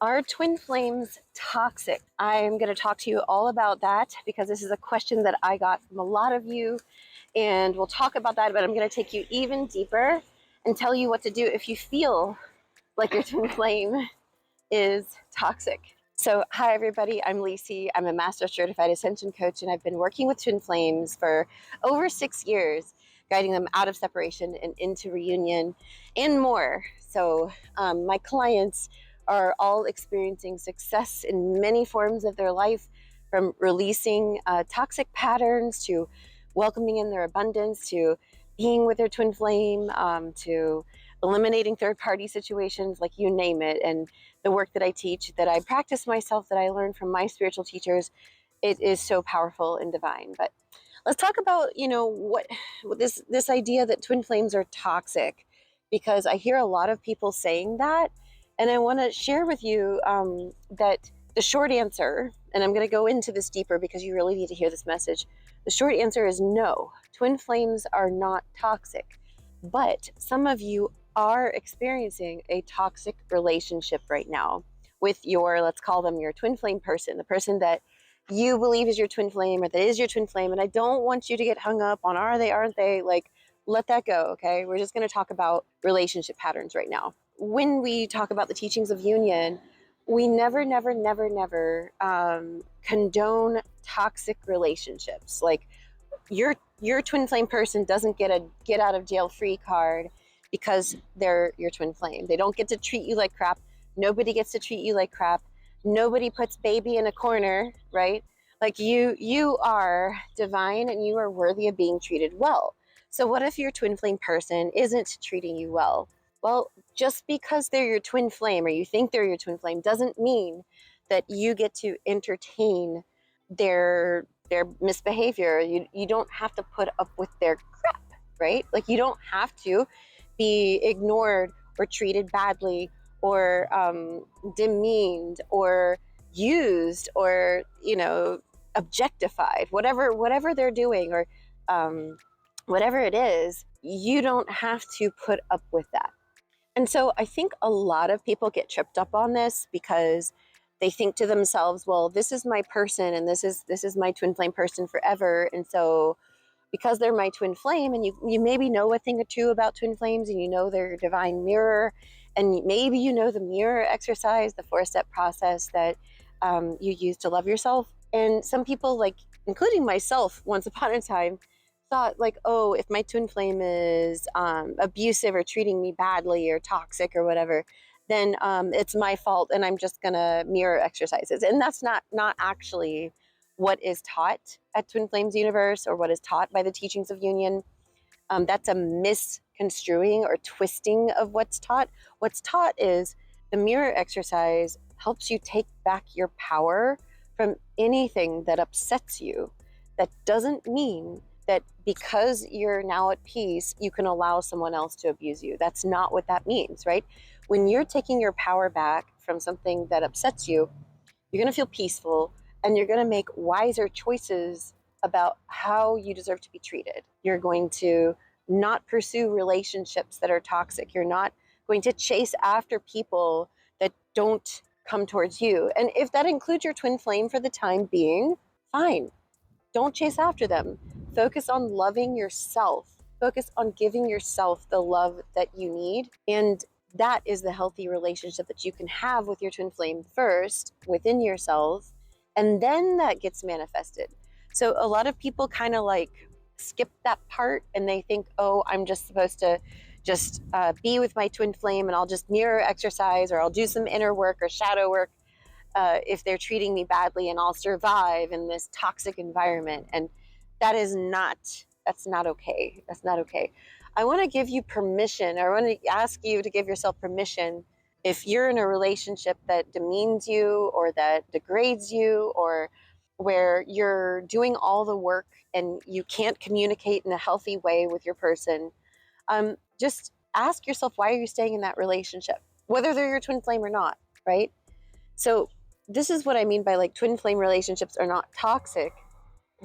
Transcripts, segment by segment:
Are twin flames toxic? I'm going to talk to you all about that because this is a question that I got from a lot of you, and we'll talk about that, but I'm going to take you even deeper and tell you what to do if you feel like your twin flame is toxic. So, hi everybody, I'm Lacey. I'm a Master Certified Ascension Coach, and I've been working with twin flames for over 6 years, guiding them out of separation and into reunion and more. So, my clients are all experiencing success in many forms of their life, from releasing toxic patterns to welcoming in their abundance to being with their twin flame, to eliminating third-party situations, like you name it. And the work that I teach, that I practice myself, that I learned from my spiritual teachers, it is so powerful and divine. But let's talk about, what this idea that twin flames are toxic, because I hear a lot of people saying that, and I want to share with you that the short answer, and I'm going to go into this deeper because you really need to hear this message. The short answer is no. Twin flames are not toxic, but some of you are experiencing a toxic relationship right now with your, let's call them your twin flame person, the person that you believe is your twin flame or that is your twin flame. And I don't want you to get hung up on are they, aren't they? Like, let that go, okay? We're just going to talk about relationship patterns right now. When we talk about the teachings of union, we never condone toxic relationships. Like, your twin flame person doesn't get a get out of jail free card because they're your twin flame. They don't get to treat you like crap. Nobody gets to treat you like crap. Nobody puts baby in a corner, right? Like, you are divine and you are worthy of being treated well. So what if your twin flame person isn't treating you well? Well, just because they're your twin flame or you think they're your twin flame doesn't mean that you get to entertain their misbehavior. You don't have to put up with their crap, right? Like, you don't have to be ignored or treated badly or demeaned or used or objectified, whatever they're doing, or whatever it is. You don't have to put up with that. And so I think a lot of people get tripped up on this because they think to themselves, well, this is my person and this is my twin flame person forever. And so because they're my twin flame, and you maybe know a thing or two about twin flames, and you know their divine mirror, and maybe you know the mirror exercise, the 4-step process that you use to love yourself. And some people, like including myself once upon a time, thought like, oh, if my twin flame is abusive or treating me badly or toxic or whatever, then it's my fault and I'm just gonna mirror exercises. And that's not actually what is taught at Twin Flames Universe or what is taught by the teachings of union. That's a misconstruing or twisting of what's taught. What's taught is the mirror exercise helps you take back your power from anything that upsets you. That doesn't mean that because you're now at peace, you can allow someone else to abuse you. That's not what that means, right? When you're taking your power back from something that upsets you, you're going to feel peaceful and you're going to make wiser choices about how you deserve to be treated. You're going to not pursue relationships that are toxic. You're not going to chase after people that don't come towards you. And if that includes your twin flame for the time being, fine. Don't chase after them. Focus on loving yourself. Focus on giving yourself the love that you need. And that is the healthy relationship that you can have with your twin flame first, within yourself, and then that gets manifested. So a lot of people kind of like skip that part and they think, oh, I'm just supposed to just be with my twin flame and I'll just mirror exercise or I'll do some inner work or shadow work if they're treating me badly, and I'll survive in this toxic environment. And that's not okay. That's not okay. I want to give you permission, or I want to ask you to give yourself permission if you're in a relationship that demeans you or that degrades you, or where you're doing all the work and you can't communicate in a healthy way with your person. Just ask yourself, why are you staying in that relationship? Whether they're your twin flame or not, right? So this is what I mean by like twin flame relationships are not toxic.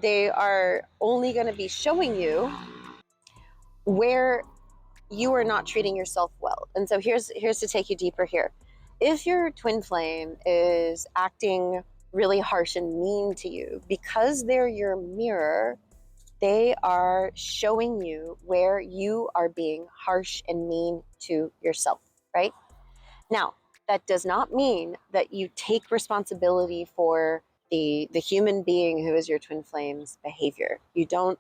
They are only going to be showing you where you are not treating yourself well. And so here's to take you deeper here. if your twin flame is acting really harsh and mean to you, because they're your mirror, they are showing you where you are being harsh and mean to yourself, right? Now, that does not mean that you take responsibility for the human being who is your twin flame's behavior. You don't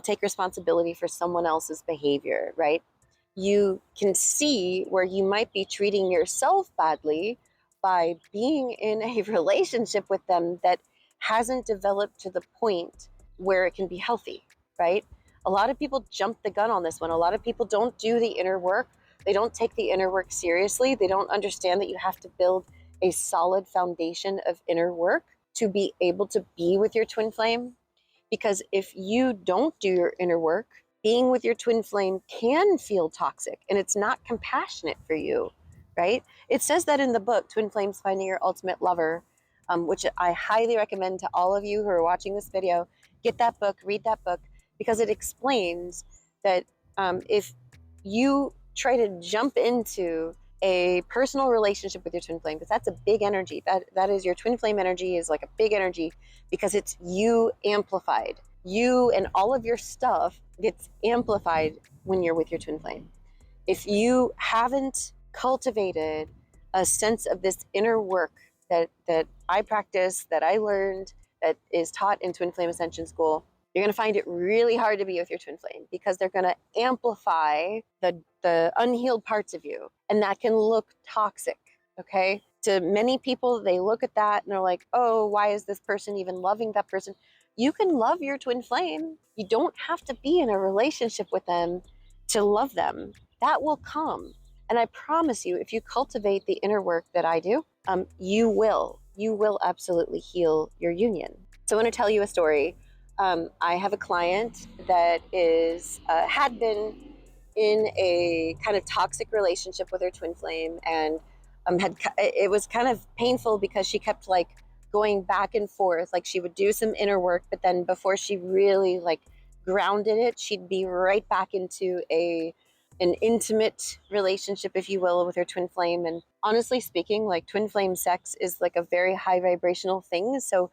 take responsibility for someone else's behavior, right? You can see where you might be treating yourself badly by being in a relationship with them that hasn't developed to the point where it can be healthy, right? A lot of people jump the gun on this one. A lot of people don't do the inner work. They don't take the inner work seriously. They don't understand that you have to build a solid foundation of inner work to be able to be with your twin flame. Because if you don't do your inner work, being with your twin flame can feel toxic and it's not compassionate for you, right? It says that in the book, Twin Flames Finding Your Ultimate Lover, which I highly recommend to all of you who are watching this video. Get that book, read that book, because it explains that if you try to jump into a personal relationship with your twin flame, because that's a big energy. That is, your twin flame energy is like a big energy because it's you amplified. You and all of your stuff gets amplified when you're with your twin flame. If you haven't cultivated a sense of this inner work that I practice, that I learned, that is taught in Twin Flame Ascension School, you're going to find it really hard to be with your twin flame because they're going to amplify the unhealed parts of you. And that can look toxic, okay? To many people, they look at that and they're like, oh, why is this person even loving that person? You can love your twin flame. You don't have to be in a relationship with them to love them. That will come. And I promise you, if you cultivate the inner work that I do, you will absolutely heal your union. So I want to tell you a story. I have a client that had been in a kind of toxic relationship with her twin flame, and it was kind of painful because she kept like going back and forth. Like she would do some inner work, but then before she really like grounded it, she'd be right back into an intimate relationship, if you will, with her twin flame. And honestly speaking, like twin flame sex is like a very high vibrational thing. So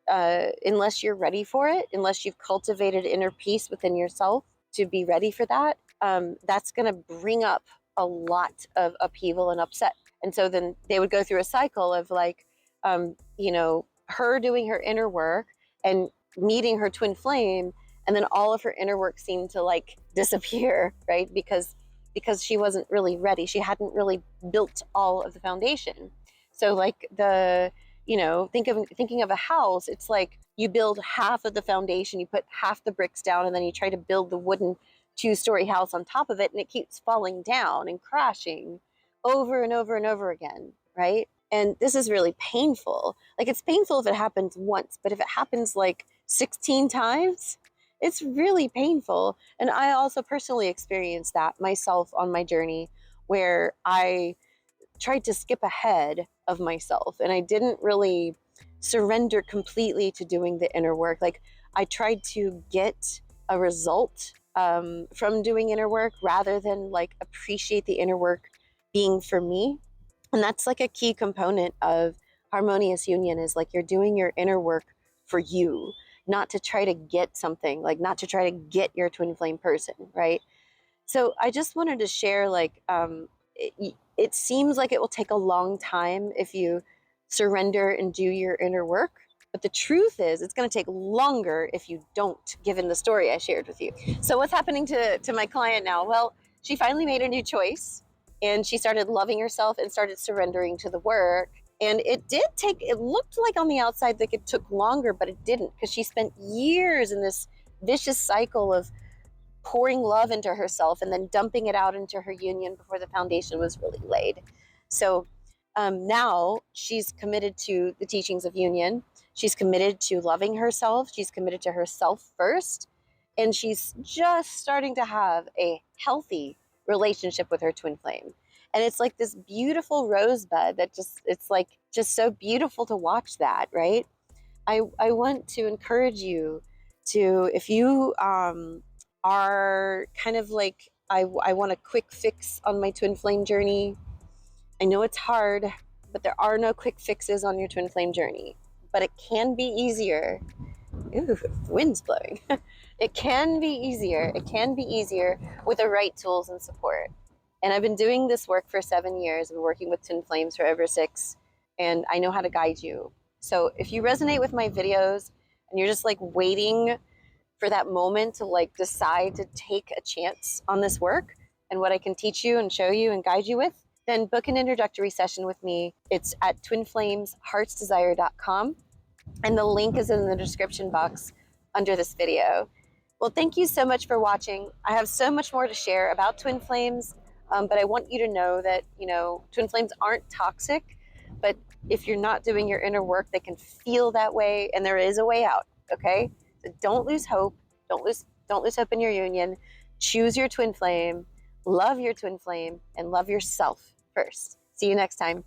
unless you're ready for it, unless you've cultivated inner peace within yourself to be ready for that, that's going to bring up a lot of upheaval and upset. And so then they would go through a cycle of like, her doing her inner work and meeting her twin flame, and then all of her inner work seemed to like disappear, right? Because she wasn't really ready. She hadn't really built all of the foundation. So like thinking of a house, it's like you build half of the foundation, you put half the bricks down, and then you try to build the wooden 2-story house on top of it, and it keeps falling down and crashing over and over and over again, right? And this is really painful. Like it's painful if it happens once, but if it happens like 16 times, it's really painful. And I also personally experienced that myself on my journey, where I tried to skip ahead of myself and I didn't really surrender completely to doing the inner work. Like I tried to get a result from doing inner work rather than like appreciate the inner work being for me. And that's like a key component of harmonious union, is like you're doing your inner work for you, not to try to get something, like not to try to get your twin flame person, right? So I just wanted to share, like, it seems like it will take a long time if you surrender and do your inner work. But the truth is, it's going to take longer if you don't, given the story I shared with you. So what's happening to my client now? Well, she finally made a new choice and she started loving herself and started surrendering to the work. And it looked like on the outside like it took longer, but it didn't, because she spent years in this vicious cycle of pouring love into herself and then dumping it out into her union before the foundation was really laid. So now she's committed to the teachings of union. She's committed to loving herself. She's committed to herself first. And she's just starting to have a healthy relationship with her twin flame. And it's like this beautiful rosebud that it's like just so beautiful to watch that, right? I want to encourage you to, if you are kind of like, I want a quick fix on my twin flame journey, I know it's hard, but there are no quick fixes on your twin flame journey. But it can be easier. Ooh, the wind's blowing. It can be easier. It can be easier with the right tools and support. And I've been doing this work for 7 years. I've been working with twin flames for over 6, and I know how to guide you. So if you resonate with my videos and you're just like waiting for that moment to like decide to take a chance on this work and what I can teach you and show you and guide you with, then book an introductory session with me. It's at twinflamesheartsdesire.com, and the link is in the description box under this video. Well, thank you so much for watching. I have so much more to share about twin flames, but I want you to know that, twin flames aren't toxic, but if you're not doing your inner work, they can feel that way, and there is a way out, okay? So don't lose hope. Don't lose hope in your union. Choose your twin flame, love your twin flame, and love yourself first. See you next time.